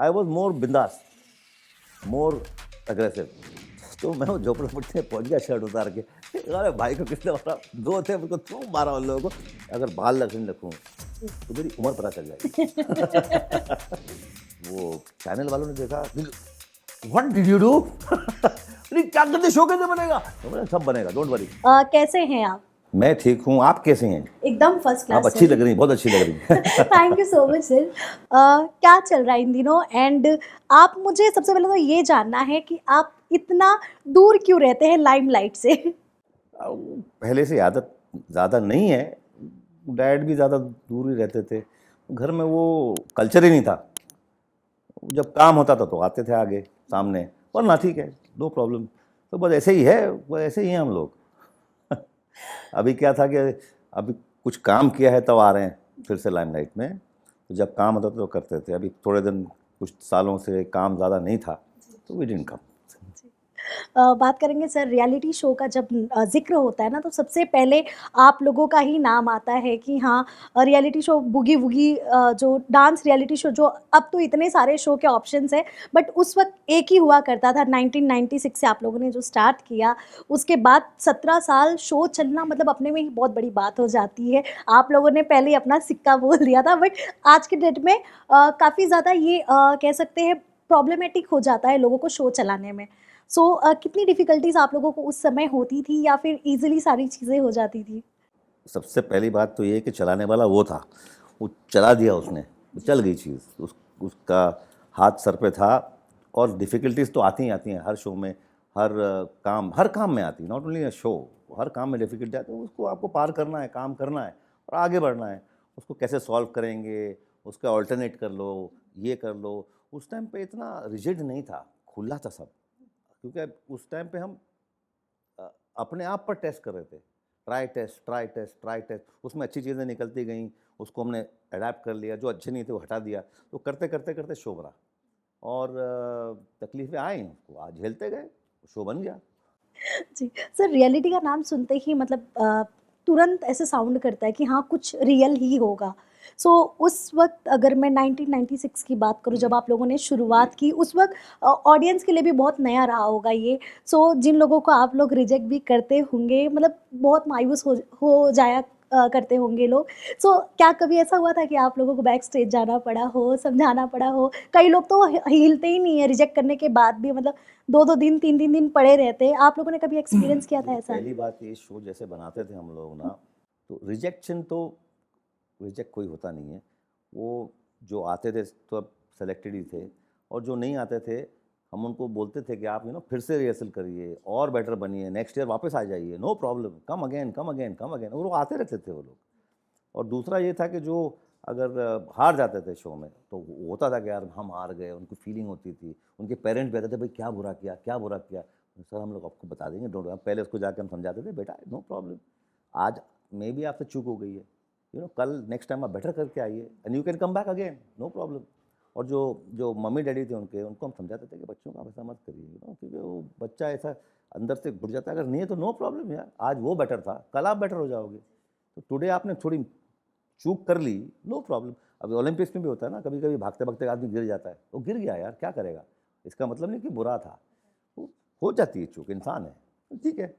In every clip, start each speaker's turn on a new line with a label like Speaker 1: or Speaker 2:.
Speaker 1: I was more बिंदास, more aggressive. तो मैं वो झोपड़पट्टी में पहुंच गया शर्ट उतार के, अरे भाई को किसने मारा, दो थे, मुझको क्यों मारा उन लोगों को, अगर बाल रखूँ तो मेरी उम्र पता चल जाएगी। वो चैनल वालों ने देखा, व्हाट डिड यू डू? क्या करते, शो कैसे बनेगा? तो मैंने सब बनेगा, डोंट वरी।
Speaker 2: कैसे हैं आप?
Speaker 1: मैं ठीक हूँ, आप कैसे हैं?
Speaker 2: एकदम फर्स्ट क्लास
Speaker 1: आप अच्छी लग रही हैं, बहुत अच्छी लग रही हैं।
Speaker 2: Thank you so much sir. क्या चल रहा है इन दिनों? एंड आप, मुझे सबसे पहले तो ये जानना है कि आप इतना दूर क्यों रहते हैं लाइमलाइट से?
Speaker 1: पहले से आदत ज़्यादा नहीं है, डैड भी ज़्यादा दूर ही रहते थे, घर में वो कल्चर ही नहीं था। जब काम होता था तो आते थे आगे सामने, वरना ठीक है, नो प्रॉब्लम। तो बस ऐसे ही है, वो ऐसे ही हैं हम लोग। अभी क्या था कि अभी कुछ काम किया है तब आ रहे हैं फिर से लाइमलाइट में, तो जब काम होता था तो करते थे। अभी थोड़े दिन, कुछ सालों से काम ज़्यादा नहीं था तो वी डिडंट कम।
Speaker 2: बात करेंगे सर, रियलिटी शो का जब जिक्र होता है ना, तो सबसे पहले आप लोगों का ही नाम आता है कि हाँ, रियलिटी शो बुगी वुगी, जो डांस रियलिटी शो, जो अब तो इतने सारे शो के ऑप्शंस है, बट उस वक्त एक ही हुआ करता था। 1996 से आप लोगों ने जो स्टार्ट किया, उसके बाद 17 साल शो चलना मतलब अपने में ही बहुत बड़ी बात हो जाती है। आप लोगों ने पहले ही अपना सिक्का बोल दिया था, बट आज के डेट में काफ़ी ज़्यादा ये कह सकते हैं प्रॉब्लमेटिक हो जाता है लोगों को शो चलाने में। सो कितनी डिफ़िकल्टीज़ आप लोगों को उस समय होती थी, या फिर ईज़िली सारी चीज़ें हो जाती थी?
Speaker 1: सबसे पहली बात तो ये है कि चलाने वाला वो था, वो चला दिया उसने, वो चल गई चीज़, उसका हाथ सर पे था। और डिफ़िकल्टीज़ तो आती ही आती हैं हर शो में, हर काम में आती है, नॉट ओनली अ शो, हर काम में डिफ़िकल्टी आती है। उसको आपको पार करना है, काम करना है और आगे बढ़ना है। उसको कैसे सॉल्व करेंगे, उसका ऑल्टरनेट कर लो, ये कर लो। उस टाइम पे इतना रिजिड नहीं था, खुला था सब, क्योंकि उस टाइम पे हम अपने आप पर टेस्ट कर रहे थे। Try test, try test, try test, उसमें अच्छी चीज़ें निकलती गईं, उसको हमने अडैप्ट कर लिया, जो अच्छे नहीं थे वो हटा दिया। तो करते करते करते शो बना, और तकलीफ़ें आई, उसको आज झेलते गए, शो बन गया।
Speaker 2: जी। सर, रियलिटी का नाम सुनते ही मतलब तुरंत ऐसे साउंड करता है कि हाँ, कुछ रियल ही होगा। सो उस वक़्त अगर मैं 1996 की बात करूँ, जब आप लोगों ने शुरुआत की, उस वक़्त ऑडियंस के लिए भी बहुत नया रहा होगा ये। सो जिन लोगों को आप लोग रिजेक्ट भी करते होंगे, मतलब बहुत मायूस हो जाया करते होंगे लोग। सो क्या कभी ऐसा हुआ था कि आप लोगों को बैक स्टेज जाना पड़ा हो, समझाना पड़ा हो? कई लोग तो हिलते ही नहीं है रिजेक्ट करने के बाद भी, मतलब 2-2 दिन, 3-3 दिन पड़े रहते हैं। आप लोगों ने कभी एक्सपीरियंस किया था
Speaker 1: देखिए,
Speaker 2: ऐसा?
Speaker 1: पहली बात, ये शो जैसे बनाते थे हम लोग ना, तो रिजेक्ट कोई होता नहीं है। वो जो आते थे तो अब सेलेक्टेड ही थे, और जो नहीं आते थे हम उनको बोलते थे कि आप फिर से रिहर्सल करिए और बेटर बनिए, नेक्स्ट ईयर वापस आ जाइए, no problem, come again, come again, come again. और वो आते रहते थे वो लोग। और दूसरा ये था कि जो अगर हार जाते थे शो में, तो वो होता था कि यार हम हार गए, उनको फीलिंग होती थी। उनके पेरेंट्स भी आते थे, भाई क्या बुरा किया, क्या बुरा किया। सर हम लोग आपको बता देंगे, डोंट, पहले उसको जाके हम समझाते थे, बेटा नो प्रॉब्लम, आज मे बी आपसे चूक हो गई है, कल नेक्स्ट टाइम आप बेटर करके आइए and you can come back again, no problem. और जो जो मम्मी डैडी थे उनको हम समझाते थे कि बच्चों का आप ऐसा मत करिए, क्योंकि वो बच्चा ऐसा अंदर से घुट जाता है। अगर नहीं है तो नो प्रॉब्लम यार, आज वो बेटर था, कल आप बेटर हो जाओगे। तो टुडे आपने थोड़ी चूक कर ली, नो प्रॉब्लम। अभी ओलंपिक्स में भी होता है ना, कभी कभी भागते भागते आदमी गिर जाता है, वो गिर गया यार, क्या करेगा, इसका मतलब नहीं कि बुरा था, वो हो जाती है चूक, इंसान है, ठीक है।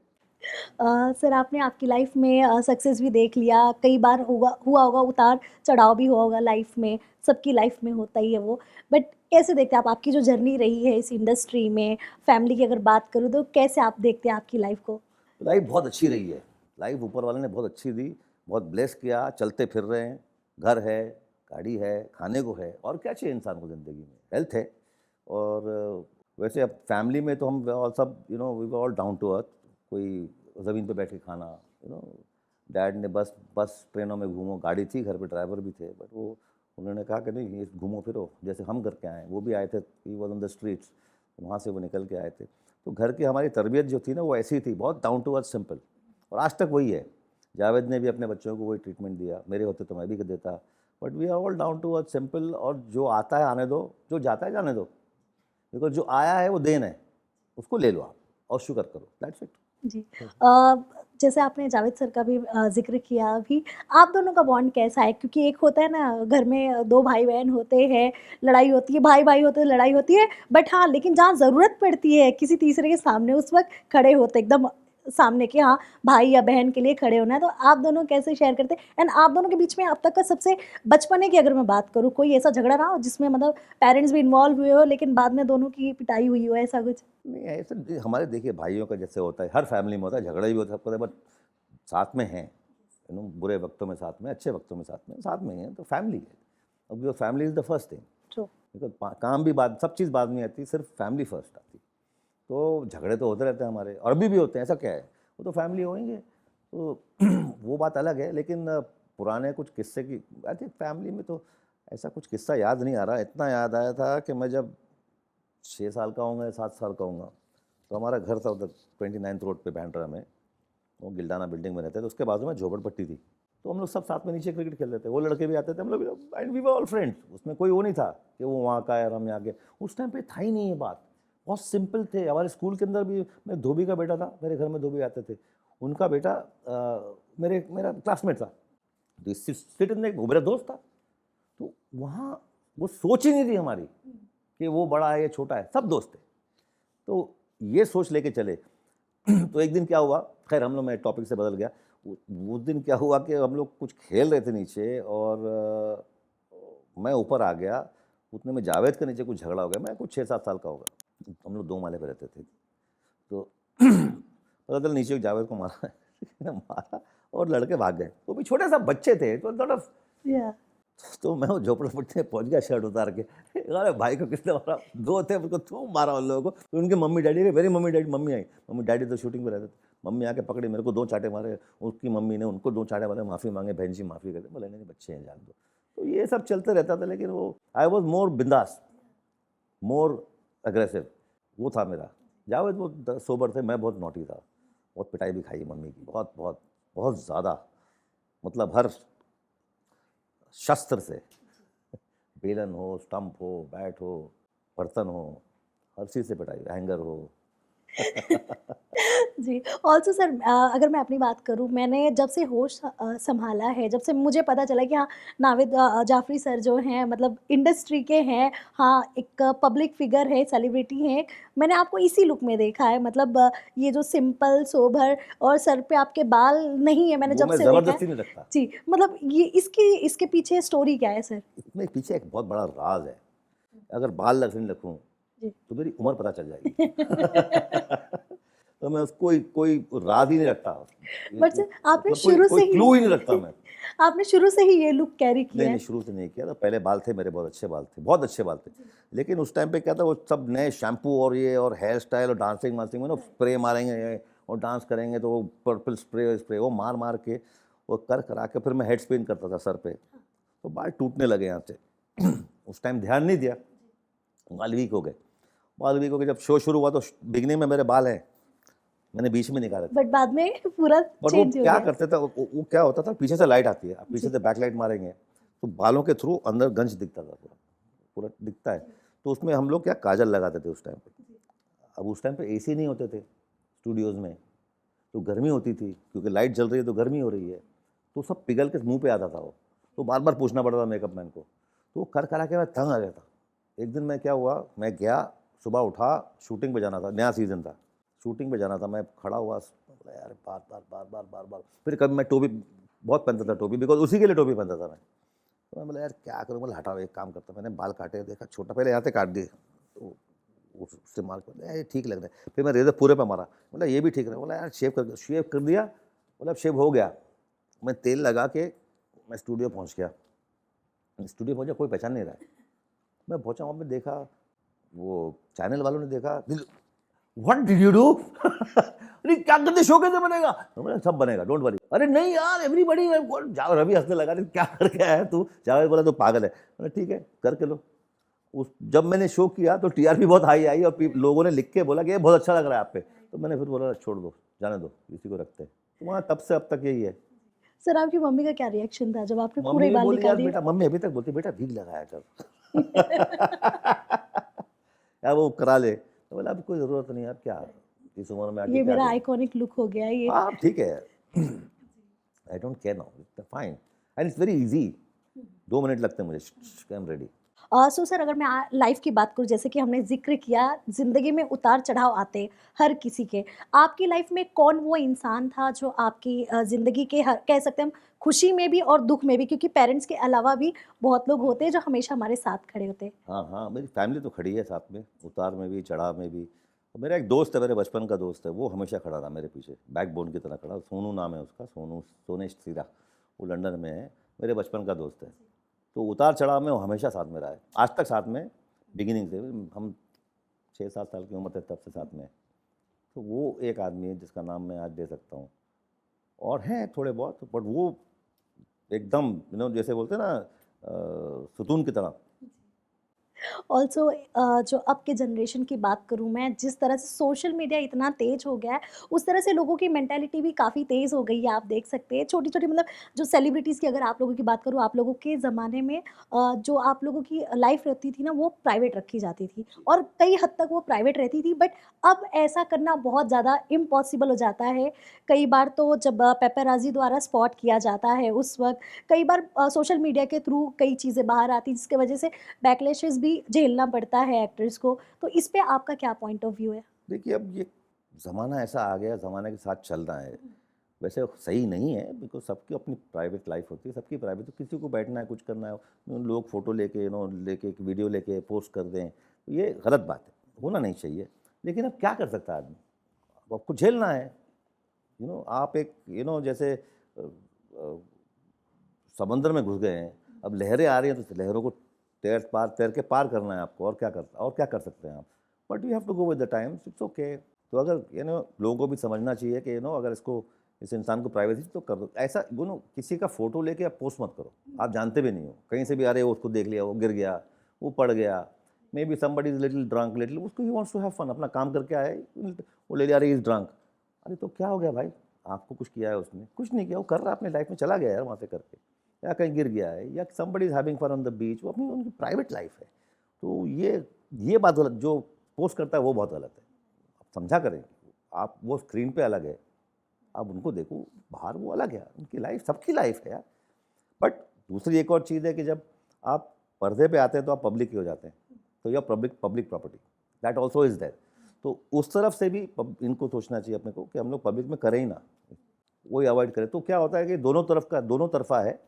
Speaker 2: सर, आपने आपकी लाइफ में सक्सेस भी देख लिया, कई बार हुआ होगा उतार-चढ़ाव भी हुआ होगा लाइफ में, सबकी लाइफ में होता ही है वो। बट कैसे देखते हैं आप, आपकी जो जर्नी रही है इस इंडस्ट्री में, फैमिली की अगर बात करूँ, तो कैसे आप देखते हैं आपकी लाइफ को?
Speaker 1: लाइफ बहुत अच्छी रही है, लाइफ ऊपर वाले ने बहुत अच्छी दी, बहुत ब्लेस किया, चलते फिर रहे हैं, घर है, गाड़ी है, खाने को है, और क्या चाहिए इंसान को ज़िंदगी में, हेल्थ है। और वैसे अब फैमिली में तो हम ऑल सब we were all down to earth. कोई ज़मीन पे बैठ के खाना, डैड ने बस बस ट्रेनों में घूमो, गाड़ी थी घर पे, ड्राइवर भी थे, बट वो उन्होंने कहा कि नहीं, ये घूमो फिरो, जैसे हम करके आए हैं। वो भी आए थे, he was on the streets, वहाँ से वो निकल के आए थे। तो घर की हमारी तरबियत जो थी ना, वो ऐसी थी, बहुत डाउन टू अर्थ, सिंपल, और आज तक वही है। जावेद ने भी अपने बच्चों को वही ट्रीटमेंट दिया, मेरे होते तो मैं भी कर देता। But we are all down to earth, simple, और जो आता है आने दो, जो जाता है जाने दो, बिकॉज जो आया है वो देन है, उसको ले लो आप और शुक्र करो, दैट्स इट।
Speaker 2: जी। जैसे आपने जावेद सर का भी ज़िक्र किया अभी, आप दोनों का बॉन्ड कैसा है? क्योंकि एक होता है ना घर में 2 भाई-बहन होते हैं, लड़ाई होती है, भाई-भाई होते हैं, लड़ाई होती है, बट हाँ, लेकिन जहाँ ज़रूरत पड़ती है किसी तीसरे के सामने उस वक़्त खड़े होते एकदम सामने कि हाँ, भाई या बहन के लिए खड़े होना है, तो आप दोनों कैसे शेयर करते हैं? एंड आप दोनों के बीच में अब तक का सबसे बचपने की अगर मैं बात करूँ, कोई ऐसा झगड़ा रहा हो जिसमें मतलब पेरेंट्स भी इन्वॉल्व हुए हो लेकिन बाद में दोनों की पिटाई हुई हो, ऐसा कुछ?
Speaker 1: नहीं ऐसा हमारे देखिए भाइयों का जैसे होता है, हर फैमिली में होता है, झगड़ा भी होता है, सबको होता है, बट साथ में हैं, बुरे वक्तों में साथ में, अच्छे वक्तों में साथ में ही हैं, तो फैमिली है। अब जो family is the first thing.
Speaker 2: True.
Speaker 1: Because काम भी बाद, सब चीज़ बाद में आती है, सिर्फ फैमिली फर्स्ट आती है। तो झगड़े तो होते रहते हैं हमारे, और अभी भी होते हैं, ऐसा क्या है, वो तो फैमिली होंगे, तो वो बात अलग है। लेकिन पुराने कुछ किस्से की, आई थिंक फैमिली में तो ऐसा कुछ किस्सा याद नहीं आ रहा। इतना याद आया था कि मैं जब 6 साल का होऊंगा या 7 साल का होऊंगा, तो हमारा घर था उधर 29th रोड पे बैंड्रा में, वो गिल्डाना बिल्डिंग में रहते थे, तो उसके बाजू में झोपड़पट्टी थी। तो हम लोग सब साथ में नीचे क्रिकेट खेल रहे थे, वो लड़के भी आते थे, हम लोग, and we were all friends. उसमें कोई वो नहीं था कि वो वहाँ का है और हम यहाँ के। उस टाइम पे था ही नहीं ये बात, बहुत सिंपल थे। हमारे स्कूल के अंदर भी, मैं धोबी का बेटा था, मेरे घर में धोबी आते थे, उनका बेटा मेरा क्लासमेट था, तो सिट इन, वो मेरा दोस्त था। तो वहाँ वो सोच ही नहीं थी हमारी कि वो बड़ा है या छोटा है, सब दोस्त थे। तो ये सोच लेके चले। तो एक दिन क्या हुआ, खैर हम लोग, मैं टॉपिक से बदल गया। उस दिन क्या हुआ कि हम लोग कुछ खेल रहे थे नीचे, और मैं ऊपर आ गया, उतने में जावेद के नीचे कुछ झगड़ा हो गया। मैं कुछ 6-7 साल का होगा, हम लोग 2 माले पे रहते थे। तो पता चला नीचे जावेद को मारा मारा, और लड़के भाग गए। वो भी छोटे सा बच्चे थे, तो थोड़ा,
Speaker 2: या
Speaker 1: तो मैं वो झोपड़पट्टी में पहुंच गया शर्ट उतार के। अरे भाई को किसने मारा, 2 थे, उनको क्यों मारा उन लोगों को। तो उनके मम्मी डैडी, मेरी मम्मी डैडी, मम्मी आई, मम्मी डैडी तो शूटिंग पे रहते थे, मम्मी आके पकड़ी मेरे को, 2 चांटे मारे, उसकी मम्मी ने उनको 2 चांटे मारे, माफ़ी मांगे, बहन जी माफ़ी करते, बोले नहीं बच्चे हैं, जान दो। तो ये सब चलते रहता था। लेकिन वो, आई वॉज मोर बिंदास, मोर अग्रेसिव, वो था मेरा। जावेद वो सोबर थे, मैं बहुत नॉटी था। बहुत पिटाई भी खाई मम्मी की, बहुत बहुत बहुत ज़्यादा, मतलब हर शस्त्र से, बेलन हो, स्टंप हो, बैट हो, बर्तन हो, हर चीज़ से पिटाई, हैंगर हो।
Speaker 2: जी। ऑल्सो सर, अगर मैं अपनी बात करूँ, मैंने जब से होश सँभाला है, जब से मुझे पता चला कि हाँ, नाविद जाफ़री सर जो हैं मतलब इंडस्ट्री के हैं, हाँ, एक पब्लिक फ़िगर है, सेलिब्रिटी हैं। मैंने आपको इसी लुक में देखा है, मतलब ये जो सिंपल, सोबर और सर पे आपके बाल नहीं है, मैंने
Speaker 1: वो
Speaker 2: जब
Speaker 1: मैं
Speaker 2: से देखा है।
Speaker 1: ज़बरदस्ती नहीं रखता।
Speaker 2: जी, मतलब ये इसके पीछे स्टोरी क्या है सर?
Speaker 1: इसमें पीछे एक बहुत बड़ा राज है। अगर बाल नहीं रखूँ,
Speaker 2: जी।
Speaker 1: तो मेरी उम्र पता चल जाएगी। तो मैं उसको कोई राज ही नहीं रखता,
Speaker 2: बट सर, आपने
Speaker 1: मतलब कोई
Speaker 2: शुरू
Speaker 1: कोई
Speaker 2: से ही
Speaker 1: क्लू ही नहीं रखता मैं।
Speaker 2: आपने शुरू से ही ये लुक कैरी किया
Speaker 1: नहीं,
Speaker 2: है।
Speaker 1: नहीं, शुरू से नहीं किया था। पहले बाल थे मेरे, बहुत अच्छे बाल थे, बहुत अच्छे बाल थे। लेकिन उस टाइम पे क्या था, वो सब नए शैम्पू और ये और हेयर स्टाइल और डांसिंग वांसिंग में ना, स्प्रे मारेंगे ये और डांस करेंगे, तो वो पर्पल स्प्रे वो मार मार के, वो कर करा के, फिर मैं हेड स्पिन करता था सर पे, तो बाल टूटने लगे यहाँ से। उस टाइम ध्यान नहीं दिया, बाल वीक हो गए। बाल वीक हो गए, जब शो शुरू हुआ तो बिगनिंग में मेरे बाल हैं, मैंने बीच में निकाले थे।
Speaker 2: बट बाद में पूरा
Speaker 1: बट वो
Speaker 2: चेंज हो
Speaker 1: क्या
Speaker 2: गया।
Speaker 1: करते थे, वो क्या होता था, पीछे से लाइट आती है, आप पीछे से बैक लाइट मारेंगे, तो बालों के थ्रू अंदर गंज दिखता था, पूरा पूरा दिखता है। तो उसमें हम लोग क्या काजल लगाते थे उस टाइम पे। अब उस टाइम पे एसी नहीं होते थे स्टूडियोज़ में, तो गर्मी होती थी, क्योंकि लाइट जल रही है तो गर्मी हो रही है, तो सब पिघल के मुंह पे आता था वो। तो बार बार पूछना पड़ता था मेकअप मैन को, तो वो कर करा के मैं तंग आ गया था। एक दिन मैं क्या हुआ, मैं गया, सुबह उठा, शूटिंग पे जाना था, नया सीज़न था, शूटिंग पे जाना था, मैं खड़ा हुआ, बोला यार बार बार बार बार बार बार। फिर कभी मैं टोपी बहुत पहनता था, टोपी, बिकॉज उसी के लिए टोपी पहनता था मैं। तो मैं बोला यार क्या करूँ, बोला हटाओ, एक काम करता, मैंने बाल काटे, देखा छोटा, पहले यहाँ से काट दिए, तो उससे मार कर ये ठीक लग रहा है। फिर मैं रेजर पूरे पे मारा, बोला ये भी ठीक रहा, बोला यार शेव कर दिया, बोला अब शेव हो गया। मैं तेल लगा के मैं स्टूडियो पहुँच गया। स्टूडियो पहुँचा, कोई पहचान नहीं रहा है। मैं पहुँचा, वहाँ पे देखा, वो चैनल वालों ने देखा, व्हाट डिड यू डू? अरे क्या करते, शो कैसे बनेगा? बोला सब बनेगा, डोंट वरी। अरे नहीं यार, एवरीबडी, जाओ, रवि हंसने लगा, क्या करके आया तू? जावेद बोला तू पागल है। बोला ठीक है, करके लो। जब मैंने शो किया तो टीआरपी बहुत हाई आई, और लोगों ने लिख के बोला कि ये बहुत अच्छा लग रहा है आप पे। तो मैंने फिर बोला छोड़ दो, जाने दो, इसी को रखते हैं। तो वहाँ तब से अब तक यही है।
Speaker 2: सर, आपकी मम्मी का क्या रिएक्शन था जब आपने पूरे
Speaker 1: मम्मी भी
Speaker 2: बाल
Speaker 1: बोली
Speaker 2: निकाल
Speaker 1: यार
Speaker 2: दिए?
Speaker 1: बेटा, मम्मी अभी तक बोलती बेटा भीग लगाया कर। यार वो करा ले, तो बोला अब कोई ज़रूरत नहीं यार, क्या इस उम्र में आके
Speaker 2: ये
Speaker 1: क्या
Speaker 2: मेरा
Speaker 1: करूँ?
Speaker 2: आइकॉनिक लुक हो गया ये।
Speaker 1: हाँ, ठीक है। I don't care now, it's fine and it's very easy. 2 minute लगते हैं मुझे, I am ready.
Speaker 2: So sir अगर मैं लाइफ की बात करूँ जैसे कि हमने ज़िक्र किया ज़िंदगी में उतार-चढ़ाव आते हैं हर किसी के। आपकी लाइफ में कौन वो इंसान था जो आपकी ज़िंदगी के हर कह सकते हैं हम खुशी में भी और दुःख में भी क्योंकि पेरेंट्स के अलावा भी बहुत लोग होते हैं जो हमेशा हमारे साथ खड़े होते हैं।
Speaker 1: हाँ, हाँ, मेरी फैमिली तो खड़ी है साथ में, उतार में भी, चढ़ाव में भी। और मेरा एक दोस्त है, मेरे बचपन का दोस्त है, वो हमेशा खड़ा रहा मेरे पीछे, बैकबोन की तरह खड़ा। सोनू नाम है उसका, सोनेश सीरा, वो लंदन में है, मेरे बचपन का दोस्त है। तो उतार-चढ़ाव में वो हमेशा साथ में रहा है, आज तक साथ में, बिगिनिंग से। हम 6-7 साल की उम्र थे तब से साथ में है। तो वो एक आदमी है जिसका नाम मैं आज ले सकता हूँ। और हैं थोड़े बहुत, बट वो एकदम जैसे बोलते हैं ना सुतून की तरह।
Speaker 2: ऑल्सो जो अब के जनरेशन की बात करूँ मैं, जिस तरह से सोशल मीडिया इतना तेज़ हो गया है, उस तरह से लोगों की मेंटालिटी भी काफ़ी तेज़ हो गई है, आप देख सकते हैं। छोटी-छोटी मतलब जो सेलिब्रिटीज़ की अगर आप लोगों की बात करूँ, आप लोगों के ज़माने में जो आप लोगों की लाइफ़ रहती थी ना, वो प्राइवेट रखी जाती थी और कई हद तक वो प्राइवेट रहती थी, बट अब ऐसा करना बहुत ज़्यादा इम्पॉसिबल हो जाता है। कई बार तो जब पेपराज़ी द्वारा स्पॉट किया जाता है, उस वक़्त कई बार सोशल मीडिया के थ्रू कई चीज़ें बाहर आती हैं, जिसकी वजह से बैकलैशेस भी झेलना पड़ता है एक्टर्स को, तो इस पे आपका क्या पॉइंट ऑफ व्यू है?
Speaker 1: देखिए, अब ये ज़माना ऐसा आ गया, ज़माने के साथ चलना है। वैसे सही नहीं है, बिकॉज़ सबकी अपनी प्राइवेट लाइफ़ होती है, सबकी प्राइवेट। तो किसी को बैठना है, कुछ करना है, लोग फ़ोटो लेके लेके एक वीडियो लेके पोस्ट कर दें, तो ये गलत बात है, होना नहीं चाहिए। लेकिन अब क्या कर सकता है आदमी? अब आपको झेलना है। आप एक जैसे अ, समंदर में घुस गए हैं, अब लहरें आ रही हैं, तो लहरों को तैर के पार करना है आपको, और क्या कर सकते हैं आप? But you have to go with the times, it's okay. तो अगर लोगों को भी समझना चाहिए कि अगर इस इंसान को प्राइवेसी तो कर दो। ऐसा किसी का फ़ोटो लेके आप पोस्ट मत करो, आप जानते भी नहीं हो। कहीं से भी अरे वो उसको देख लिया, वो गिर गया, वो पड़ गया, maybe somebody is little drunk, उसको ही वांट्स टू हैव फन, अपना काम करके आया है, वो ले लिया, अरे ही इज़ ड्रंक। अरे तो क्या हो गया भाई? आपको कुछ किया है उसने? कुछ नहीं किया, वो कर रहा है अपनी लाइफ़ में, चला गया यार वहाँ से करके। या कहीं गिर गया है, या somebody is having fun on the beach, वो अपनी उनकी प्राइवेट लाइफ़ है। तो ये बात गलत, जो पोस्ट करता है वो बहुत गलत है। आप समझा करें, आप वो स्क्रीन पे अलग है, आप उनको देखो, बाहर वो अलग है, उनकी लाइफ़ सबकी लाइफ़ है यार। बट दूसरी एक और चीज़ है कि जब आप पर्दे पे आते हैं तो आप पब्लिक ही हो जाते हैं, तो you are public property, that also is there. तो उस तरफ से भी इनको सोचना चाहिए अपने को कि हम लोग पब्लिक में करें ही ना, वही अवॉइड करें। तो क्या होता है कि दोनों तरफ़ा है,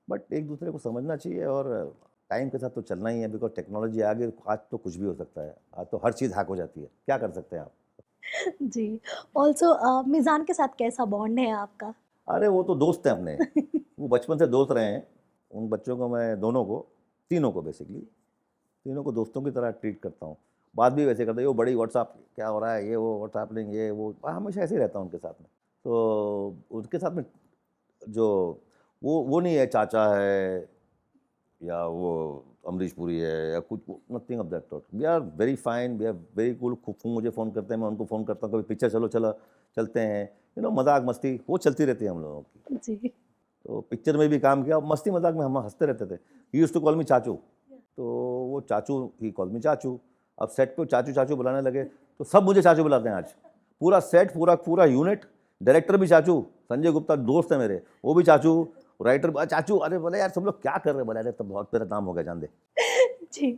Speaker 1: बट एक दूसरे को समझना चाहिए। और टाइम के साथ तो चलना ही है, बिकॉज टेक्नोलॉजी आ गई, आज तो कुछ भी हो सकता है, आज तो हर चीज़ हैक हो जाती है, क्या कर सकते हैं आप?
Speaker 2: जी, ऑल्सो मिज़ान के साथ कैसा बॉन्ड है आपका?
Speaker 1: अरे वो तो दोस्त हैं अपने, वो बचपन से दोस्त रहे हैं। उन बच्चों को मैं दोनों को, तीनों को बेसिकली, तीनों को दोस्तों की तरह ट्रीट करता हूँ। बात भी वैसे करता है, वो बड़ी व्हाट्सएप क्या हो रहा है, ये वो व्हाट्सएप लिंक, ये वो, हमेशा ऐसे ही रहता हूँ उनके साथ में। तो उनके साथ में जो वो नहीं है, चाचा है या वो अमरीश पुरी है या कुछ, nothing of that sort. We are very fine, we are very cool. मुझे फ़ोन करते हैं, मैं उनको फ़ोन करता हूँ, कभी पिक्चर चलते हैं, मजाक मस्ती वो चलती रहती है हम लोगों की।
Speaker 2: जी,
Speaker 1: तो पिक्चर में भी काम किया, मस्ती मजाक में हम हंसते रहते थे। He used to call me चाचू, तो वो चाचू, ही कॉल मी चाचू। अब सेट पे चाचू चाचू बुलाने लगे, तो सब मुझे चाचू बुलाते हैं आज, पूरा सेट, पूरा पूरा यूनिट। डायरेक्टर भी चाचू, संजय गुप्ता दोस्त है मेरे, वो भी चाचू, राइटर चाचू। अरे बोले यार सब लोग क्या कर रहे हैं? बोले अरे तो बहुत मेरा नाम हो गया, जान दे।
Speaker 2: जी।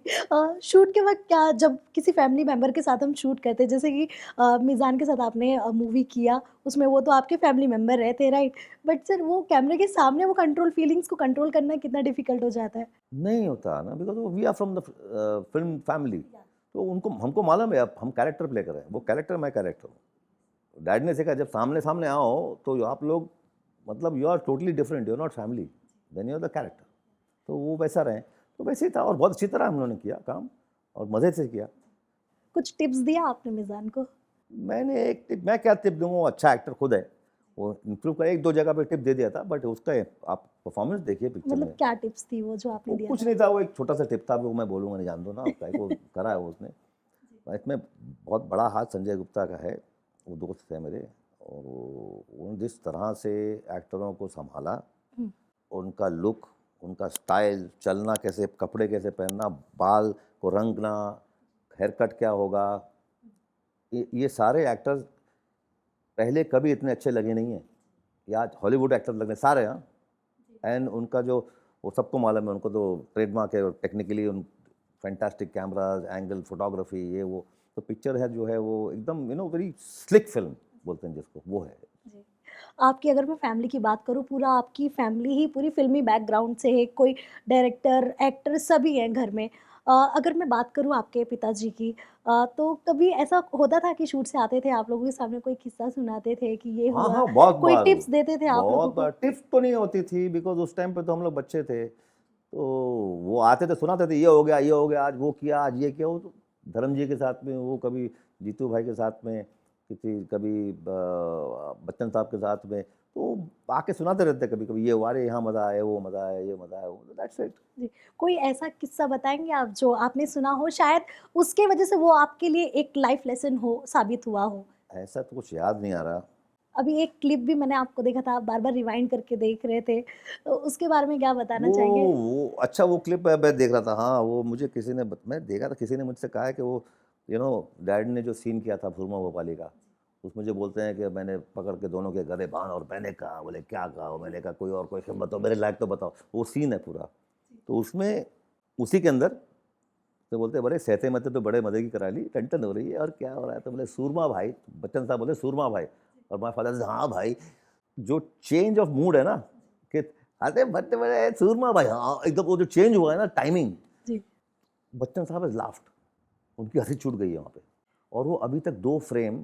Speaker 2: शूट के वक़्त क्या जब किसी फैमिली मेंबर के साथ हम शूट करते हैं जैसे कि मिज़ान के साथ आपने मूवी किया, उसमें वो तो आपके फैमिली मेंबर रहते हैं, राइट? बट सर वो कैमरे के सामने वो फीलिंग्स को कंट्रोल करना कितना डिफ़िकल्ट हो जाता है?
Speaker 1: नहीं होता ना, because we are from the film family. तो उनको हमको मालूम है, अब हम कैरेक्टर प्ले कर रहे हैं, वो कैरेक्टर मैं कैरेक्टर हूँ। डैड ने सिखाया, जब सामने सामने आओ तो आप लोग, मतलब you are totally different, you are not family, then you are the character. तो वो वैसा रहे, तो वैसे ही था। और बहुत अच्छी तरह हम लोगों ने किया काम, और मज़े से किया।
Speaker 2: कुछ टिप्स दिया आपने मिज़ान को?
Speaker 1: मैंने एक टिप, मैं क्या टिप दूँगा, वो अच्छा एक्टर खुद है, वो इम्प्रूव कर, 1-2 जगह पे टिप दे दिया था, बट उसका आप परफॉर्मेंस देखिए पिक्चर
Speaker 2: मतलब
Speaker 1: में।
Speaker 2: क्या टिप्स थी वो जो आपने
Speaker 1: वो
Speaker 2: दिया
Speaker 1: कुछ
Speaker 2: था?
Speaker 1: नहीं था, वो एक छोटा-सा टिप था, वो मैं बोलूँगा नहीं, जान दो ना, काहे को करा है वो उसने। इसमें बहुत बड़ा हाथ संजय गुप्ता का है, वो दोस्त है मेरे। और वो जिस तरह से एक्टरों को सँभाला,
Speaker 2: हुँ,
Speaker 1: उनका लुक, उनका स्टाइल, चलना कैसे, कपड़े कैसे पहनना, बाल को रंगना, हेयर कट क्या होगा, ये सारे एक्टर्स पहले कभी इतने अच्छे लगे नहीं हैं। ये आज हॉलीवुड एक्टर्स लग रहे हैं सारे, हाँ। एंड उनका जो, वो सबको मालूम है, उनको तो ट्रेडमार्क है, टेक्निकली उन फैंटास्टिक कैमराज, एंगल, फोटोग्राफी, ये वो। तो पिक्चर है जो है वो एकदम वेरी स्लिक फिल्म बोलते हैं जिसको, वो है।
Speaker 2: जी। आपकी अगर मैं फैमिली की बात करूँ, पूरा आपकी फैमिली ही पूरी फ़िल्मी बैकग्राउंड से है, कोई डायरेक्टर, एक्टर सभी हैं घर में। अगर मैं बात करूँ आपके पिताजी की, तो कभी ऐसा होता था कि शूट से आते थे, आप लोगों के सामने कोई किस्सा सुनाते थे कि ये
Speaker 1: हाँ
Speaker 2: हुआ,
Speaker 1: हाँ, बहुत
Speaker 2: कोई
Speaker 1: बार।
Speaker 2: टिप्स देते थे आप लोगों
Speaker 1: बहुत
Speaker 2: को?
Speaker 1: बार टिप्स तो नहीं होती थी, बिकॉज उस टाइम पे तो हम लोग बच्चे थे, तो वो आते थे, सुनाते थे, ये हो गया, ये हो गया, आज वो किया, आज ये किया। वो तो धर्म जी के साथ में, वो कभी जीतू भाई के साथ में, कभी बच्चन साहब के साथ में, तो आके सुनाते रहते कभी कभी, ये हुआ, अरे यहाँ मज़ा आया, वो मज़ा आया, ये मज़ा आया, वो, दैट्स इट।
Speaker 2: जी। कोई ऐसा किस्सा बताएँगे आप जो आपने सुना हो, शायद उसके वजह से वो आपके लिए एक लाइफ़ लेसन हो, साबित हुआ हो?
Speaker 1: ऐसा तो कुछ याद नहीं आ रहा।
Speaker 2: अभी एक क्लिप भी मैंने आपको देखा था, आप बार-बार रिवाइंड करके देख रहे थे, तो उसके बारे में क्या बताना
Speaker 1: वो
Speaker 2: चाहेंगे?
Speaker 1: वो अच्छा, वो क्लिप मैं देख रहा था, हाँ। वो मुझे किसी ने मैं देखा था, किसी ने मुझसे कहा है कि वो डैड ने जो सीन किया था भूरमा भोपाली का, उसमें जो बोलते हैं कि मैंने पकड़ के दोनों के गले बांध, और मैंने कहा, बोले क्या कहा, वो मैंने कहा कोई और कोई बताओ, मेरे लायक तो बताओ, वो सीन है पूरा। तो उसमें, उसी के अंदर तो बोलते हैं, बड़े सहते मते तो बड़े मजे की करा ली, टेंशन हो रही है और क्या हो रहा है, तो बोले सूरमा भाई, बच्चन साहब बोले सूरमा भाई, और माय फादर से हाँ भाई। जो चेंज ऑफ मूड है ना, कि अरे बच्चे बड़े सूरमा भाई, हाँ, एकदम वो जो चेंज हुआ है ना, टाइमिंग,
Speaker 2: जी।
Speaker 1: बच्चन साहब इज लाफ्ट, उनकी हंसी छूट गई है वहाँ पे। और वो अभी तक 2 फ्रेम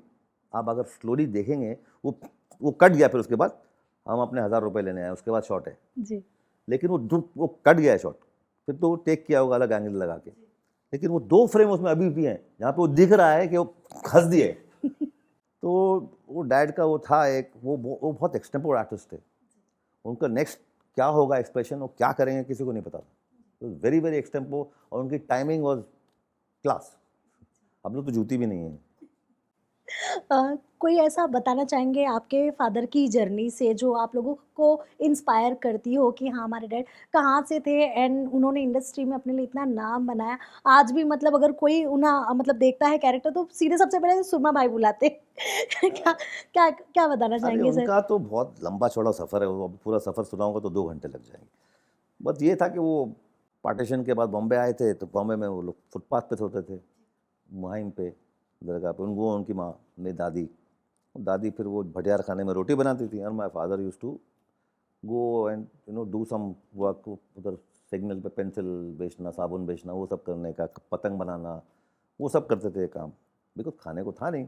Speaker 1: आप अगर स्लोली देखेंगे, वो कट गया, फिर उसके बाद हम अपने 1000 रुपये लेने आए, उसके बाद शॉट है,
Speaker 2: जी।
Speaker 1: लेकिन वो कट गया है शॉट, फिर तो वो टेक किया होगा अलग एंगल लगा के, लेकिन वो 2 फ्रेम उसमें अभी भी हैं, जहाँ पे वो दिख रहा है कि वो हंस दिए। तो वो डैड का वो था एक, वो बहुत एक्सटेम्पोर आर्टिस्ट थे। उनका नेक्स्ट क्या होगा एक्सप्रेशन, वो क्या करेंगे, किसी को नहीं पता था। वेरी वेरी एक्सटेम्पो, और उनकी टाइमिंग वॉज क्लास। हम लोग तो जूती भी नहीं है।
Speaker 2: कोई ऐसा बताना चाहेंगे आपके फादर की जर्नी से जो आप लोगों को इंस्पायर करती हो कि हाँ, हमारे डैड कहाँ से थे एंड उन्होंने इंडस्ट्री में अपने लिए इतना नाम बनाया। आज भी मतलब अगर कोई उन्हें मतलब देखता है कैरेक्टर, तो सीधे सबसे पहले सुरमा भाई बुलाते क्या क्या क्या बताना
Speaker 1: अरे
Speaker 2: चाहेंगे सर?
Speaker 1: उनका तो बहुत लंबा चौड़ा सफ़र है, वो पूरा सफ़र सुनाऊंगा तो 2 घंटे लग जाएंगे। बस ये था कि वो पार्टीशन के बाद बॉम्बे आए थे, तो बॉम्बे में वो लोग फुटपाथ पे सोते थे, मुहाइम पे, दरगाह पे। उनको उनकी माँ, मेरी दादी, दादी फिर वो भटियार खाने में रोटी बनाती थी, और my father used to go and do some work उधर, सिग्नल पे पेंसिल बेचना, साबुन बेचना, वो सब करने का, पतंग बनाना, वो सब करते थे काम, बिकॉज खाने को था नहीं।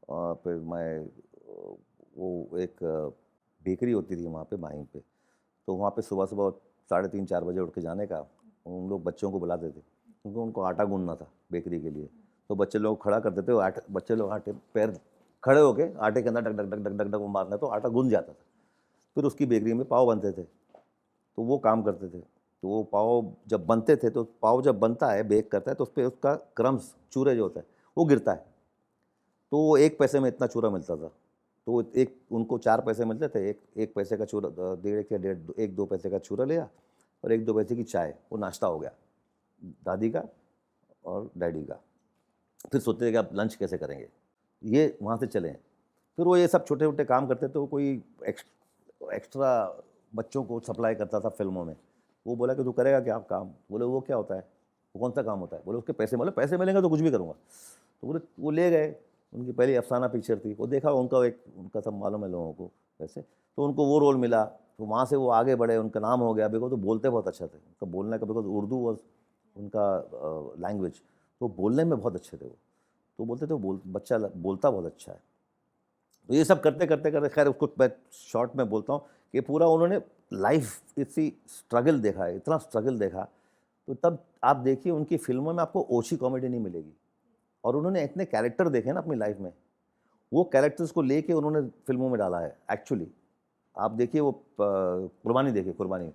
Speaker 1: और फिर मैं वो एक बेकरी होती थी वहाँ पे माहिम पे, तो वहाँ पे सुबह सुबह 3:30-4 बजे उठ के जाने का। उन लोग बच्चों को बुलाते थे, क्योंकि उनको आटा गूंदना था बेकरी के लिए। तो बच्चे लोग खड़ा करते थे, बच्चे लोग आटे पैर खड़े होके आटे के अंदर डग डग डग डग डग डग मारना, तो आटा गूंद जाता था। फिर उसकी बेकरी में पाव बनते थे, तो वो काम करते थे। तो वो पाव जब बनते थे, तो पाव जब बनता है, बेक करता है, तो उस पर उसका क्रम्स, चूरे जो होता है, वो गिरता है। तो वो 1 पैसे में इतना चूरा मिलता था। तो एक उनको 4 पैसे मिलते थे, एक पैसे का चूरा, डेढ़ या डेढ़, 1-2 पैसे का चूरा लिया, और 1-2 पैसे की चाय, वो नाश्ता हो गया दादी का और डैडी का। फिर सोचते थे कि अब लंच कैसे करेंगे, ये वहाँ से चले। फिर वो ये सब छोटे छोटे काम करते थे। वो कोई एक्स्ट्रा बच्चों को सप्लाई करता था फिल्मों में। वो बोला कि तू करेगा क्या काम? बोले वो क्या होता है, वो कौन सा काम होता है? बोले उसके पैसे, बोले पैसे मिलेंगे तो कुछ भी करूँगा। तो बोले वो ले गए। उनकी पहली अफसाना पिक्चर थी, वो देखा, उनका सब मालूम है लोगों को वैसे। तो उनको वो रोल मिला, तो वहाँ से वो आगे बढ़े, उनका नाम हो गया, बिकॉज तो बोलते बहुत अच्छा थे, उनका बोलने का, बिकॉज उर्दू वॉज उनका लैंग्वेज, तो बोलने में बहुत अच्छे थे वो। तो बोलते थे वो बच्चा बोलता बहुत अच्छा है। तो ये सब करते करते करते, खैर उसको मैं शॉर्ट में बोलता हूँ कि पूरा उन्होंने लाइफ इसी स्ट्रगल देखा है, इतना स्ट्रगल देखा। तो तब आप देखिए उनकी फिल्मों में आपको ओछी कॉमेडी नहीं मिलेगी। और उन्होंने इतने कैरेक्टर देखे ना अपनी लाइफ में, वो कैरेक्टर्स को लेके उन्होंने फिल्मों में डाला है एक्चुअली। आप देखिए वो कुर्बानी, देखिए कुर्बानी,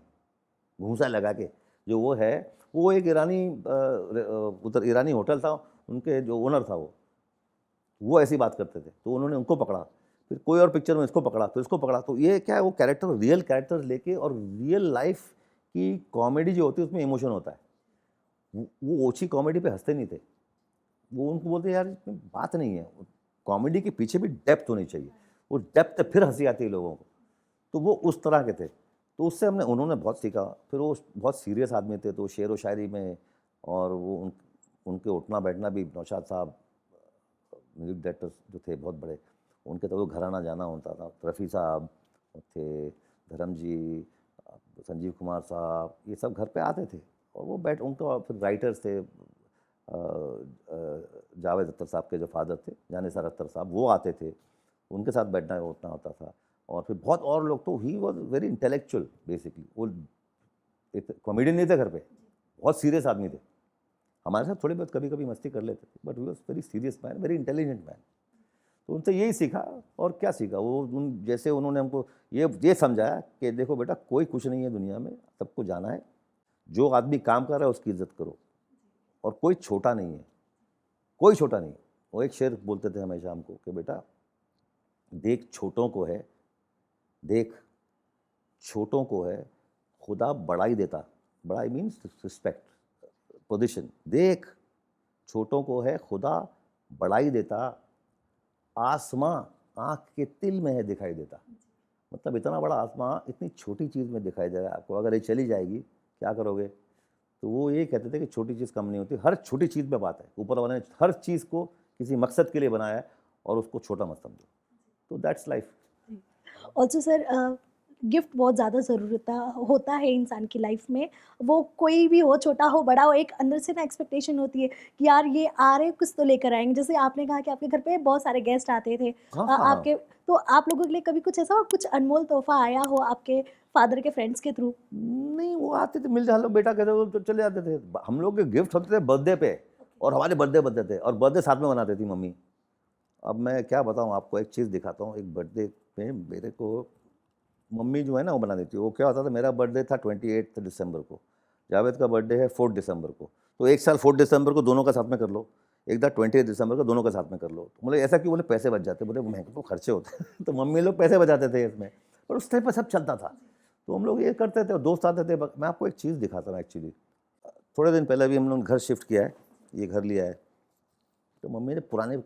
Speaker 1: घूंसा लगा के जो वो है, वो एक ईरानी उधर ईरानी होटल था, उनके जो ओनर था वो ऐसी बात करते थे, तो उन्होंने उनको पकड़ा। फिर कोई और पिक्चर में इसको पकड़ा, फिर इसको पकड़ा। तो ये क्या है, वो कैरेक्टर, रियल कैरेक्टर लेके, और रियल लाइफ की कॉमेडी जो होती है उसमें इमोशन होता है। वो ओछी कॉमेडी पे हंसते नहीं थे। वो उनको बोलते यार इसमें बात नहीं है, कॉमेडी के पीछे भी डेप्थ होनी चाहिए, वो डेप्थ फिर हंसी आती है लोगों को। तो वो उस तरह के थे, तो उससे उन्होंने बहुत सीखा। फिर वो बहुत सीरियस आदमी थे, तो शेर व शायरी में और वो उनके उठना बैठना भी, नौशाद साहब म्यूजिक डायरेक्टर जो थे बहुत बड़े, उनके तो वो घराना जाना होता था। रफ़ी साहब थे, धर्म जी, संजीव कुमार साहब, ये सब घर पे आते थे और वो उनका फिर राइटर्स थे, जावेद अख्तर साहब के जो फादर थे, जानिसार अख्तर साहब, वो आते थे, उनके साथ बैठना उठना होता था। और फिर बहुत और लोग, तो he was very intellectual basically. वो एक कॉमेडियन नहीं थे घर पे, बहुत सीरियस आदमी थे। हमारे साथ थोड़ी बहुत कभी कभी मस्ती कर लेते थे, but he was very serious man, very intelligent man. तो उनसे यही सीखा, और क्या सीखा, वो जैसे उन्होंने हमको ये समझाया कि देखो बेटा, कोई कुछ नहीं है दुनिया में, सबको जाना है, जो आदमी काम कर रहा है उसकी इज्जत करो, और कोई छोटा नहीं है, कोई छोटा नहीं है। वो एक शेर बोलते थे हमेशा हमको कि बेटा देख छोटों को है, देख छोटों को है खुदा बड़ाई देता, बड़ाई मीन्स रिस्पेक्ट, पोजीशन। देख छोटों को है खुदा बड़ाई देता, आसमां आँख के तिल में है दिखाई देता। मतलब इतना बड़ा आसमां इतनी छोटी चीज़ में दिखाई दे रहा है आपको, अगर ये चली जाएगी क्या करोगे? तो वो ये कहते थे कि छोटी चीज़ कम नहीं होती, हर छोटी चीज़ में बात है, ऊपर वाले ने हर चीज़ को किसी मकसद के लिए बनाया है और उसको छोटा मत समझो। तो that's life.
Speaker 2: Also sir, gift बहुत ज़्यादा ज़रूरत होता है इंसान की लाइफ में। वो कोई भी हो, छोटा हो बड़ा हो, एक अंदर से ना एक्सपेक्टेशन होती है कि यार ये आ रहे कुछ तो लेकर आएंगे। जैसे आपने कहा कि आपके घर पे बहुत सारे गेस्ट आते थे,
Speaker 1: हाँ हाँ हाँ।
Speaker 2: आपके, तो आप लोगों के लिए कभी कुछ ऐसा कुछ अनमोल तोहफा आया हो आपके फादर के फ्रेंड्स के थ्रू?
Speaker 1: नहीं, वो आते थे, मिल जाओ बेटा कहते वो तो चले जाते थे। हम लोग के गिफ्ट होते थे बर्थडे पे, और हमारे बर्थडे थे, और बर्थडे साथ में मनाती थी मम्मी। अब मैं क्या बताऊँ आपको, एक चीज़ दिखाता हूँ। एक बर्थडे पे मेरे को मम्मी जो है ना वो बना देती है। वो क्या होता था, मेरा बर्थडे था 28 दिसंबर को, जावेद का बर्थडे है 4 दिसंबर को, तो एक साल 4 दिसंबर को दोनों का साथ में कर लो, एक बार 28 दिसंबर को दोनों का साथ में कर लो। तो बोले ऐसा क्यों? बोले पैसे बच जाते, बोले महंगे तो खर्चे होते तो मम्मी लोग पैसे बचाते थे इसमें, पर उस टाइम पर सब चलता था, तो हम लोग ये करते थे। दोस्त आते थे। मैं आपको एक चीज़ दिखाता हूँ एक्चुअली। थोड़े दिन पहले भी हम लोग घर शिफ्ट किया है, ये घर लिया है, तो मम्मी ने पुराने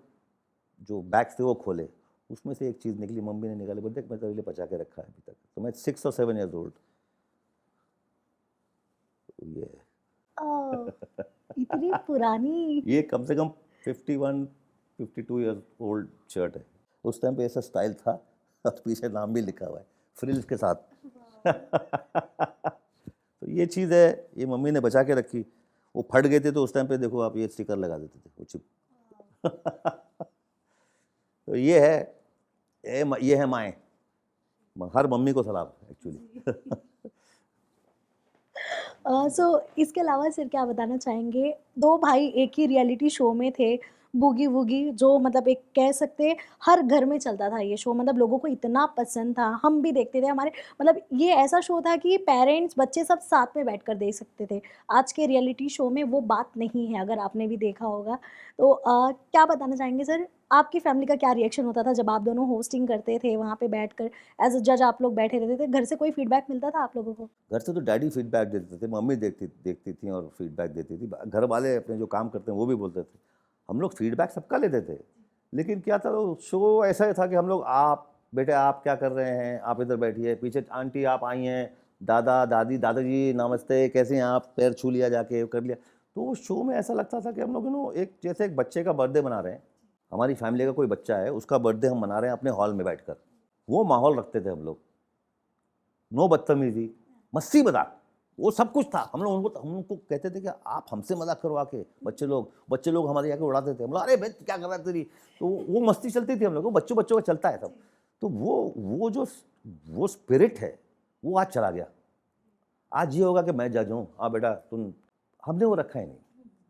Speaker 1: जो बैग्स थे वो खोले, उसमें से एक चीज़ निकली, मम्मी ने निकाली, बोलते मैं तेरे लिए बचा के रखा है अभी तक। तो मैं 6 और 7 ईयर्स ओल्ड, ये
Speaker 2: इतनी पुरानी।
Speaker 1: ये कम से कम 51-52 ईयर्स ओल्ड शर्ट है। उस टाइम पे ऐसा स्टाइल था, और पीछे नाम भी लिखा हुआ है फ्रिल्स के साथ। तो ये चीज़ है, ये मम्मी ने बचा के रखी। वो फट गए थे तो उस टाइम पे देखो आप, ये स्टिकर लगा देते थे वो चिप। तो ये है, ये है माएँ, हर मम्मी को सलाम एक्चुअली।
Speaker 2: सो इसके अलावा सर क्या बताना चाहेंगे? 2 भाई एक ही रियलिटी शो में थे, बूगी वूगी, जो मतलब एक कह सकते हैं हर घर में चलता था ये शो, मतलब लोगों को इतना पसंद था, हम भी देखते थे। हमारे मतलब ये ऐसा शो था कि पेरेंट्स, बच्चे सब साथ में बैठकर देख सकते थे। आज के रियलिटी शो में वो बात नहीं है, अगर आपने भी देखा होगा। तो क्या बताना चाहेंगे सर, आपकी फैमिली का क्या रिएक्शन होता था जब आप दोनों होस्टिंग करते थे, वहाँ पे बैठकर एज़ अ जज आप लोग बैठे रहते थे? घर से कोई फीडबैक मिलता था आप लोगों को?
Speaker 1: घर से तो डैडी फीडबैक देते थे, मम्मी देखती थी और फीडबैक देती थी। घर वाले अपने जो काम करते हैं वो भी बोलते थे। हम लोग फीडबैक सबका लेते थे, लेकिन क्या था, वो शो ऐसा ही था कि हम लोग, आप बेटे आप क्या कर रहे हैं, आप इधर बैठिए, पीछे आंटी आप आई हैं, दादा दादी, दादाजी नमस्ते, कैसे हैं आप, पैर छू लिया, जाके कर लिया। तो वो शो में ऐसा लगता था कि हम लोग एक जैसे एक बच्चे का बर्थडे मना रहे हैं, हमारी फैमिली का कोई बच्चा है, उसका बर्थडे हम मना रहे हैं अपने हॉल में बैठकर। वो माहौल रखते थे हम लोग। नो बदतमीजी, मस्ती मजाक, वो सब कुछ था। हम उनको कहते थे कि आप हमसे मजाक करो आके। बच्चे लोग हमारे आके उड़ाते थे। हम लोग, अरे भाई क्या कर रहा है तेरी। तो वो मस्ती चलती थी हम लोग, वो बच्चों का चलता है सब। तो वो स्पिरिट है, वो आज चला गया। आज ये होगा कि मैं जज हूँ, हाँ बेटा तुम, हमने वो रखा ही नहीं।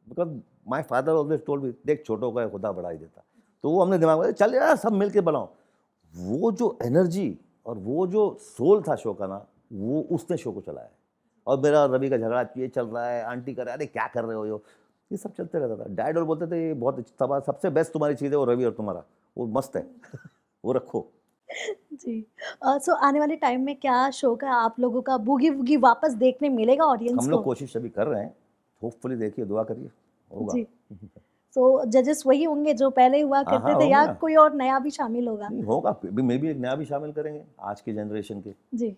Speaker 1: Because my father always told me, देख छोटों का खुदा बढ़ा ही देता। तो वो हमने दिमाग में, चल यार सब मिल के बनाओ। वो जो एनर्जी और वो जो सोल था शो का ना, वो उसने शो को चलाया है। और मेरा रवि का झगड़ा ये चल रहा है, आंटी कर रहा है, अरे क्या कर रहे हो ये सब चलते रहता था। डैड और बोलते थे ये बहुत अच्छा, सबसे बेस्ट तुम्हारी चीज़ है वो रवि और तुम्हारा, वो मस्त है। वो रखो।
Speaker 2: जी। सो आने वाले टाइम में क्या शो का आप लोगों का बूगी वूगी वापस देखने मिलेगा ऑडियंस
Speaker 1: हम
Speaker 2: को?
Speaker 1: लोग कोशिश अभी कर रहे हैं, होपफुली देखिए, दुआ करिए, होगा।
Speaker 2: जी। सो जजेस वही होंगे जो पहले हुआ
Speaker 1: हाँ
Speaker 2: करते
Speaker 1: हाँ
Speaker 2: थे
Speaker 1: होंगे
Speaker 2: या
Speaker 1: ना,
Speaker 2: कोई और नया भी शामिल होगा?
Speaker 1: नहीं होगा, मे बी एक नया भी शामिल करेंगे आज के जनरेशन के।
Speaker 2: जी।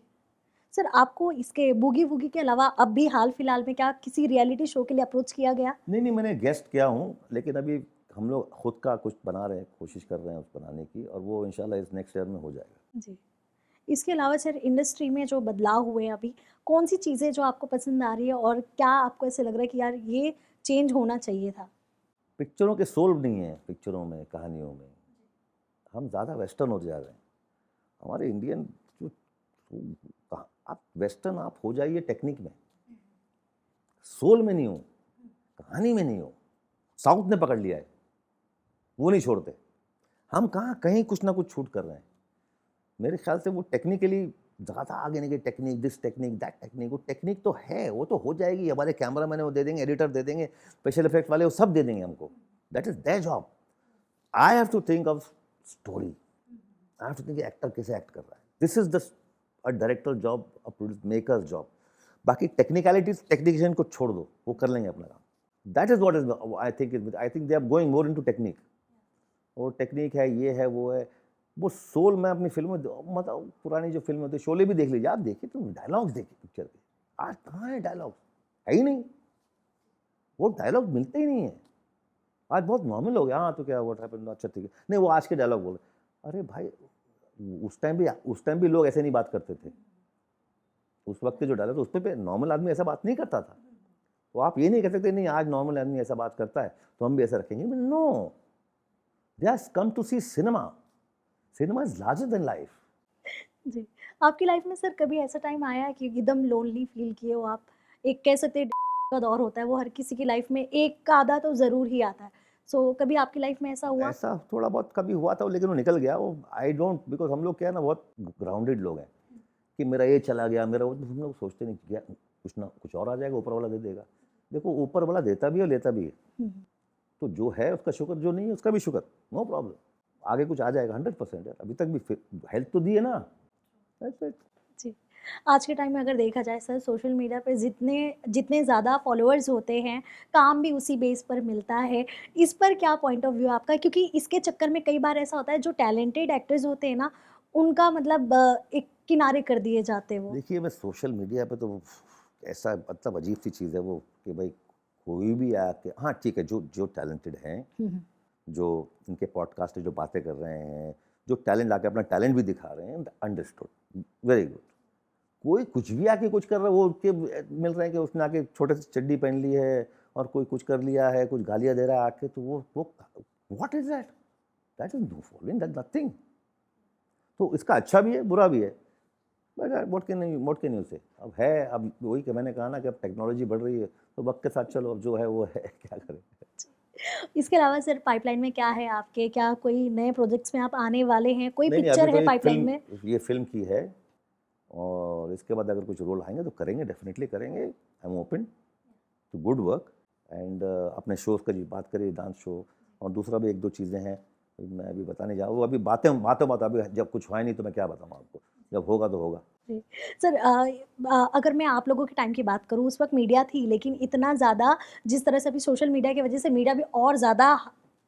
Speaker 2: सर आपको इसके बूगी वूगी के अलावा अब भी हाल-फिलहाल में क्या किसी रियलिटी शो के लिए अप्रोच किया गया?
Speaker 1: नहीं नहीं, मैंने गेस्ट किया हूँ, लेकिन अभी हम लोग खुद का कुछ बना रहे हैं, कोशिश कर रहे हैं उस बनाने की, और वो इंशाल्लाह इस नेक्स्ट ईयर में हो जाएगा।
Speaker 2: जी। इसके अलावा सर इंडस्ट्री में जो बदलाव हुए हैं अभी, कौन-सी चीज़ें जो आपको पसंद आ रही है और क्या आपको ऐसे लग रहा है कि यार ये चेंज होना चाहिए था?
Speaker 1: पिक्चरों के सोल नहीं है, पिक्चरों में, कहानियों में हम ज़्यादा वेस्टर्न होते जा रहे हैं। हमारे इंडियन जो आप वेस्टर्न आप हो जाइए टेक्निक में, सोल में नहीं हो, कहानी में नहीं हो। साउथ ने पकड़ लिया है, वो नहीं छोड़ते। हम कहाँ कहीं कुछ ना कुछ छूट कर रहे हैं। मेरे ख्याल से वो टेक्निकली ज़्यादा आगे नहीं गई, technique this technique that technique, वो टेक्निक तो है, वो तो हो जाएगी। हमारे कैमरा मैन वो दे देंगे, एडिटर दे देंगे, स्पेशल इफेक्ट वाले वो सब दे देंगे हमको। That is their job. I have to think of story, I have to think actor कैसे एक्ट कर रहा है। This is the uh director job, a makers job. बाकी टेक्निकलिटीज टेक्नीशियन को छोड़ दो, वो कर लेंगे अपना काम। That is what is I think they are going more into technique. और टेक्निक है, ये है, वो है, वो सोल मैं अपनी फिल्म में मतलब पुरानी जो फिल्म होती है, शोले भी देख लीजिए आप, देखिए तो डायलॉग्स देखिए पिक्चर के, आज कहाँ है डायलॉग, है ही नहीं, वो डायलॉग मिलते ही नहीं है। आज बहुत नॉर्मल हो गया, हाँ तो क्या व्हाट हैपेंड, अच्छा ठीक है, नहीं वो आज के डायलॉग बोल रहे। अरे भाई उस टाइम भी लोग ऐसे नहीं बात करते थे। उस वक्त के जो डायलॉग उस पे नॉर्मल आदमी ऐसा बात नहीं करता था। तो आप ये नहीं कह सकते नहीं आज नॉर्मल आदमी ऐसा बात करता है तो हम भी ऐसा रखेंगे। No, they are come to see cinema. Cinema is larger than life.
Speaker 2: जी। आपकी लाइफ में सर कभी ऐसा टाइम आया है कि एकदम लोनली फ़ील किए हो आप? एक कह सकते हैं का दौर होता है, वो हर किसी की लाइफ में एक का आधा तो ज़रूर ही आता है। सो कभी आपकी लाइफ में ऐसा हुआ?
Speaker 1: ऐसा थोड़ा बहुत कभी हुआ था, लेकिन वो निकल गया। वो आई डोंट, बिकॉज हम लोग क्या है ना, बहुत ग्राउंडेड लोग हैं कि मेरा ये चला गया, मेरा वो, हम लोग सोचते नहीं कि कुछ ना कुछ और आ जाएगा, ऊपर वाला दे देगा। देखो ऊपर वाला देता भी है और लेता भी है,
Speaker 2: हुँ,
Speaker 1: तो जो है उसका शुक्र, जो नहीं है उसका भी शुक्र, नो प्रॉब्लम। आगे कुछ आ जाएगा 100% यार। अभी तक भी हेल्प तो दी है ना। That's it.
Speaker 2: जी। आज के टाइम में अगर देखा जाए सर सोशल मीडिया पे जितने जितने ज़्यादा फॉलोअर्स होते हैं, काम भी उसी बेस पर मिलता है। इस पर क्या पॉइंट ऑफ व्यू है आपका? क्योंकि इसके चक्कर में कई बार ऐसा होता है जो टैलेंटेड एक्टर्स होते हैं ना, उनका मतलब एक किनारे कर दिए जाते हैं वो।
Speaker 1: देखिए, मैं सोशल मीडिया पे तो ऐसा मतलब अजीब सी चीज़ है वो कि भाई कोई भी आके, हाँ ठीक है, जो जो टैलेंटेड हैं,
Speaker 2: हुँ, हुँ।
Speaker 1: जो इनके पॉडकास्ट जो बातें कर रहे हैं, जो टैलेंट आके अपना टैलेंट भी दिखा रहे हैं, अंडरस्टूड, वेरी गुड। कोई कुछ भी आके कुछ कर रहा है, वो उसके मिल रहा है कि उसने आके छोटे से चड्डी पहन ली है और कोई कुछ कर लिया है, कुछ गालियाँ दे रहा है आके, तो वो what is that? That is know following, that nothing. तो इसका अच्छा भी है, बुरा भी है, बट व्हाट कैन यू से। अब है, अब वही कि मैंने कहा ना कि अब टेक्नोलॉजी बढ़ रही है, तो वक्त के साथ चलो, अब जो है वो है, क्या करें।
Speaker 2: इसके अलावा सर पाइपलाइन में क्या है आपके? क्या कोई नए प्रोजेक्ट्स में आप आने वाले हैं? कोई
Speaker 1: नहीं नहीं, अभी
Speaker 2: पिक्चर
Speaker 1: तो
Speaker 2: है
Speaker 1: एक
Speaker 2: पाइपलाइन में?
Speaker 1: फिल्म, ये फिल्म की है, और इसके बाद अगर कुछ रोल आएंगे तो करेंगे, डेफिनेटली करेंगे। I am open to good work. And अपने शोज़ का जी बात करें, डांस शो, और दूसरा भी एक दो चीज़ें हैं मैं अभी बताने जा रहा हूँ। वो अभी बातें बातों बात, अभी जब कुछ हुआ नहीं तो मैं क्या बताऊँ आपको, जब होगा तो होगा।
Speaker 2: जी। सर अगर मैं आप लोगों के टाइम की बात करूँ उस वक़्त मीडिया थी लेकिन इतना ज़्यादा जिस तरह से अभी सोशल मीडिया की वज़ह से मीडिया भी और ज़्यादा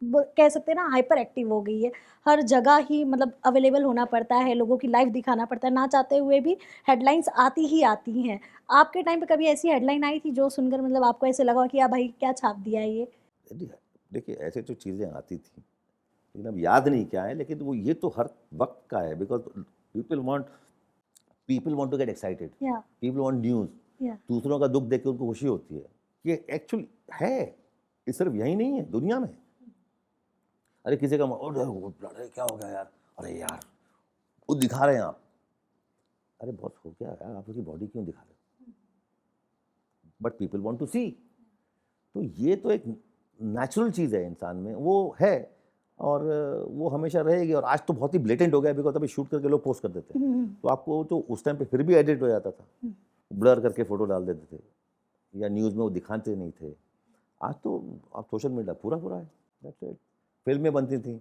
Speaker 2: ब कह सकते हैं ना हाइपर एक्टिव हो गई है। हर जगह ही मतलब अवेलेबल होना पड़ता है, लोगों की लाइफ़ दिखाना पड़ता है, ना चाहते हुए भी हेडलाइन्स आती ही आती हैं। आपके टाइम पे कभी ऐसी हेडलाइन आई थी जो सुनकर मतलब आपको ऐसे लगा हो कि या भाई क्या छाप दिया है ये?
Speaker 1: देखिए, ऐसे तो चीज़ें आती थी, लेकिन अब याद नहीं क्या है, लेकिन वो ये तो हर वक्त का है, because people want to get excited,
Speaker 2: या
Speaker 1: पीपल वांट न्यूज़।
Speaker 2: या
Speaker 1: दूसरों का दुख देख के उनको खुशी होती है। ये एक्चुअली है, ये सिर्फ यही नहीं है, दुनिया में। अरे किसी का अरे क्या हो गया यार, अरे यार वो दिखा रहे हैं आप, अरे बहुत हो गया यार, आप उसकी बॉडी क्यों दिखा रहे हो, बट पीपल वांट टू सी। तो ये तो एक नेचुरल चीज़ है इंसान में, वो है, और वो हमेशा रहेगी। और आज तो बहुत ही ब्लेटेंट हो गया, बिकॉज अभी शूट करके लोग पोस्ट कर देते
Speaker 2: हुँ,
Speaker 1: हैं,
Speaker 2: हुँ,
Speaker 1: तो आपको तो उस टाइम पे फिर भी एडिट हो जाता था,
Speaker 2: हुँ।
Speaker 1: ब्लर करके फ़ोटो डाल देते थे, या न्यूज़ में वो दिखाते नहीं थे। आज तो आप सोशल मीडिया पूरा पूरा है, दैट्स इट। फिल्में बनती थी,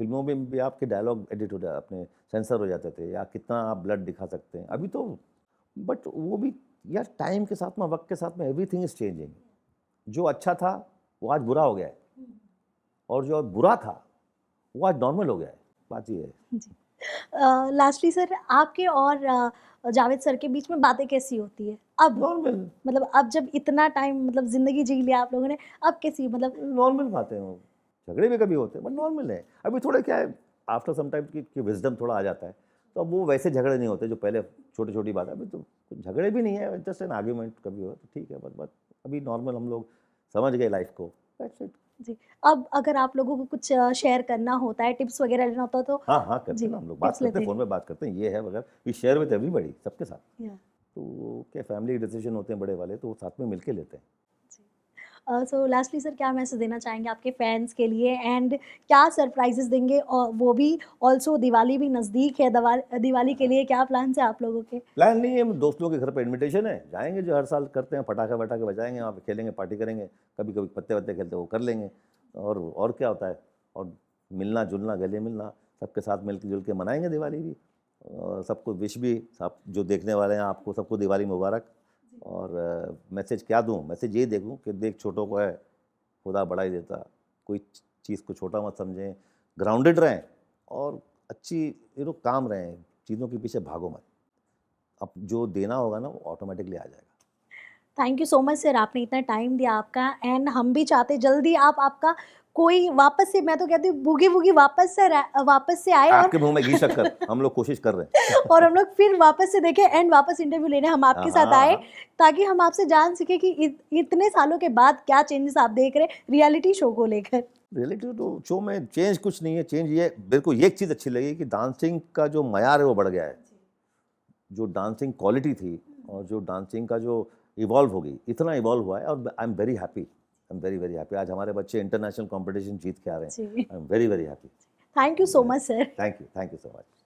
Speaker 1: फिल्मों में भी आपके डायलॉग एडिट हो जा, अपने सेंसर हो जाते थे, या कितना आप ब्लड दिखा सकते हैं अभी तो। बट वो भी यार, टाइम के साथ में, वक्त के साथ में, एवरीथिंग इज चेंजिंग। जो अच्छा था वो आज बुरा हो गया है। और जो बुरा था वो आज नॉर्मल हो गया है, बात ये है।
Speaker 2: जी। लास्टली सर, आपके और जावेद सर के बीच में बातें कैसी होती है अब?
Speaker 1: नॉर्मल
Speaker 2: मतलब अब जब इतना टाइम मतलब ज़िंदगी जी लिया आप लोगों ने, अब कैसी मतलब?
Speaker 1: नॉर्मल बातें हैं वो, झगड़े भी कभी होते हैं बट नॉर्मल है। अभी थोड़ा क्या है, आफ्टर सम टाइम की विजडम थोड़ा आ जाता है, तो अब वो वैसे झगड़े नहीं होते जो पहले छोटी छोटी बात है। अभी तो कुछ झगड़े भी नहीं है, जस्ट एन आर्ग्यूमेंट कभी हो तो ठीक है, बट अभी नॉर्मल हम लोग समझ गए लाइफ को, दैट्स इट।
Speaker 2: जी। अब अगर आप लोगों को कुछ शेयर करना होता है, टिप्स वगैरह लेना होता है तो?
Speaker 1: हाँ हाँ, करते
Speaker 2: जी,
Speaker 1: हैं ना, हम लोग बात
Speaker 2: टिप्स
Speaker 1: करते
Speaker 2: लेते
Speaker 1: हैं, फ़ोन पे बात करते हैं, ये है वगैरह, वी शेयर विद एवरीबॉडी, सबके साथ।
Speaker 2: या
Speaker 1: तो क्या फैमिली डिसीजन होते हैं बड़े वाले, तो वो साथ में मिलके लेते हैं।
Speaker 2: सो लास्टली सर, क्या मैसेज देना चाहेंगे आपके फैंस के लिए एंड क्या सरप्राइजेस देंगे? और वो भी ऑल्सो दिवाली भी नज़दीक है, दिवाली के लिए क्या प्लान्स है आप लोगों के?
Speaker 1: प्लान नहीं है, दोस्तों के घर पे इनविटेशन है, जाएंगे, जो हर साल करते हैं, पटाखे वटाखे बजाएंगे, वहाँ पे खेलेंगे, पार्टी करेंगे, कभी कभी पत्ते वत्ते खेलते हैं वो कर लेंगे, और क्या होता है, और मिलना जुलना, गले मिलना, सबके साथ मिल जुल के मनाएंगे दिवाली भी, और सबको विश भी, सब जो देखने वाले हैं आपको सबको दिवाली मुबारक। और मैसेज क्या दूँ, मैसेज ये देखूँ कि देख, छोटों को है खुदा बड़ा ही देता, कोई चीज़ को छोटा मत समझें, ग्राउंडेड रहें, और अच्छी काम रहें, चीज़ों के पीछे भागो मत, अब जो देना होगा ना वो ऑटोमेटिकली आ जाएगा।
Speaker 2: Thank you so much sir, आपने इतना टाइम दिया आपका, एंड हम भी चाहते जल्दी आप आपका कोई वापस से, मैं तो कहती हूँ बूगी वूगी वापस से आए और
Speaker 1: आपके मुंह में घी शक्कर, हम लोग कोशिश कर रहे हैं।
Speaker 2: और हम लोग फिर वापस से देखें एंड वापस इंटरव्यू लेने हम आपके साथ
Speaker 1: हाँ
Speaker 2: आए,
Speaker 1: हाँ,
Speaker 2: ताकि हम आपसे जान सके कि इतने सालों के बाद क्या चेंजेस आप देख रहे हैं रियलिटी शो को लेकर।
Speaker 1: रियलिटी तो शो में चेंज कुछ नहीं है, चेंज ये मेरे को ये एक चीज़ अच्छी लगी कि डांसिंग का जो मयार है वो बढ़ गया है, जो डांसिंग क्वालिटी थी और जो डांसिंग का जो इवॉल्व हो गई, इतना इवॉल्व हुआ है, और आई am very happy, I am very very happy. आज हमारे बच्चे इंटरनेशनल कंपटीशन जीत के आ रहे हैं,
Speaker 2: जी,
Speaker 1: I am very very happy.
Speaker 2: Thank you so much sir.
Speaker 1: Thank you so much.